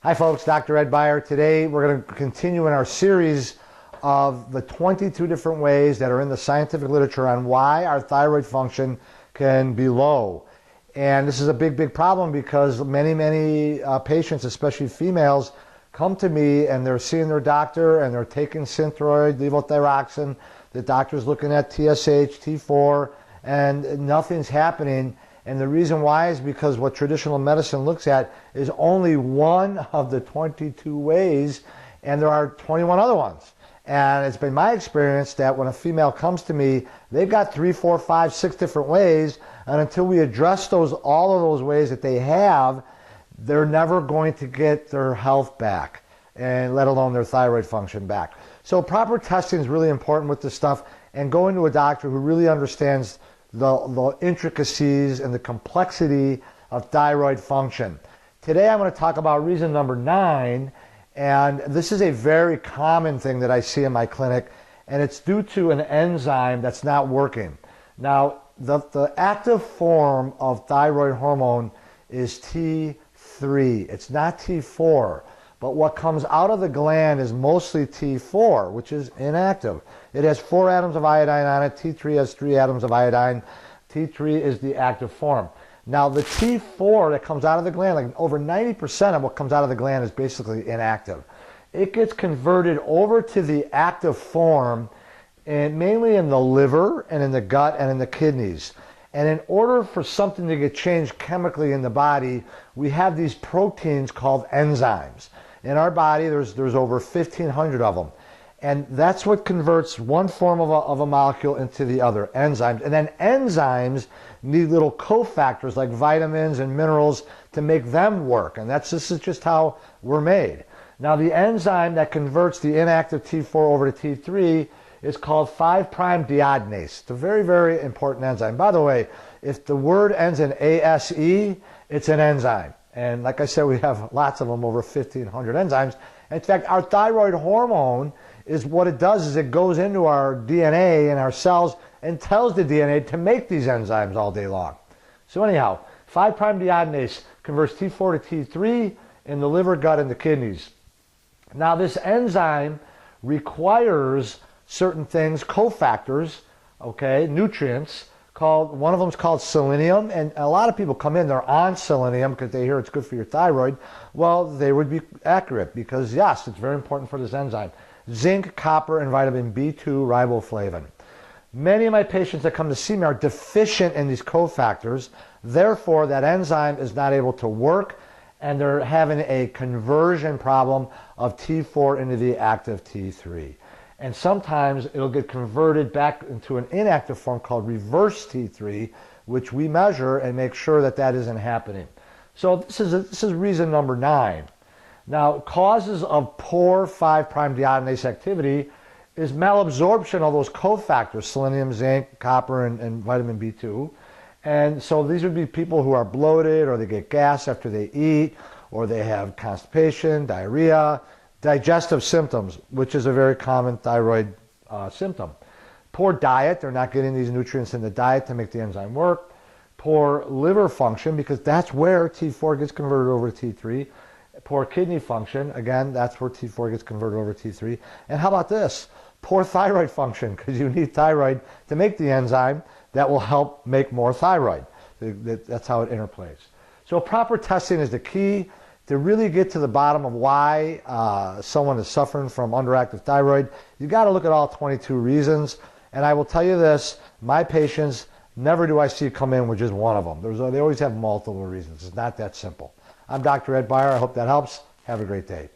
Hi folks, Dr. Ed Beyer. Today we're going to continue in our series of the 22 different ways that are in the scientific literature on why our thyroid function can be low. And this is a big problem because many patients, especially females, come to me and they're seeing their doctor and they're taking Synthroid, levothyroxine. The doctor's looking at TSH, T4, and nothing's happening. And the reason why is because what traditional medicine looks at is only one of the 22 ways, and there are 21 other ones. And it's been my experience that when a female comes to me, they've got 3, 4, 5, 6 different ways, and until we address all of those ways that they have, they're never going to get their health back, and let alone their thyroid function back. So proper testing is really important with this stuff, and going to a doctor who really understands the intricacies and the complexity of thyroid function. Today I'm going to talk about reason number 9, and this is a very common thing that I see in my clinic, and it's due to an enzyme that's not working. Now, the active form of thyroid hormone is T3. It's not T4. But what comes out of the gland is mostly T4, which is inactive. It has 4 atoms of iodine on it. T3 has 3 atoms of iodine. T3 is the active form. Now, the T4 that comes out of the gland, like over 90% of what comes out of the gland is basically inactive. It gets converted over to the active form, and mainly in the liver and in the gut and in the kidneys. And in order for something to get changed chemically in the body, we have these proteins called enzymes. In our body, there's over 1,500 of them. And that's what converts one form of a molecule into the other, enzymes. And then enzymes need little cofactors like vitamins and minerals to make them work. And this is just how we're made. Now, the enzyme that converts the inactive T4 over to T3 is called 5'-deodinase. It's a very important enzyme. By the way, if the word ends in ASE, it's an enzyme. And like I said, we have lots of them, over 1,500 enzymes. In fact, our thyroid hormone is what it does is it goes into our DNA and our cells and tells the DNA to make these enzymes all day long. So anyhow, 5'-deodinase converts T4 to T3 in the liver, gut, and the kidneys. Now, this enzyme requires certain things, cofactors, okay, nutrients, one of them is called selenium, and a lot of people come in, they're on selenium because they hear it's good for your thyroid. Well, they would be accurate because, yes, it's very important for this enzyme. Zinc, copper, and vitamin B2 riboflavin. Many of my patients that come to see me are deficient in these cofactors. Therefore, that enzyme is not able to work, and they're having a conversion problem of T4 into the active T3. And sometimes it'll get converted back into an inactive form called reverse T3, which we measure and make sure that isn't happening. So this is reason number 9. Now, causes of poor 5'-deodinase activity is malabsorption of those cofactors, selenium, zinc, copper, and vitamin B2. And so these would be people who are bloated, or they get gas after they eat, or they have constipation, diarrhea, digestive symptoms, which is a very common thyroid symptom. Poor diet, they're not getting these nutrients in the diet to make the enzyme work. Poor liver function, because that's where T4 gets converted over to T3. Poor kidney function, again, that's where T4 gets converted over to T3. And how about this? Poor thyroid function, because you need thyroid to make the enzyme that will help make more thyroid. That's how it interplays. So proper testing is the key to really get to the bottom of why someone is suffering from underactive thyroid. You've got to look at all 22 reasons. And I will tell you this, my patients, never do I see come in with just one of them. They always have multiple reasons. It's not that simple. I'm Dr. Ed Beyer. I hope that helps. Have a great day.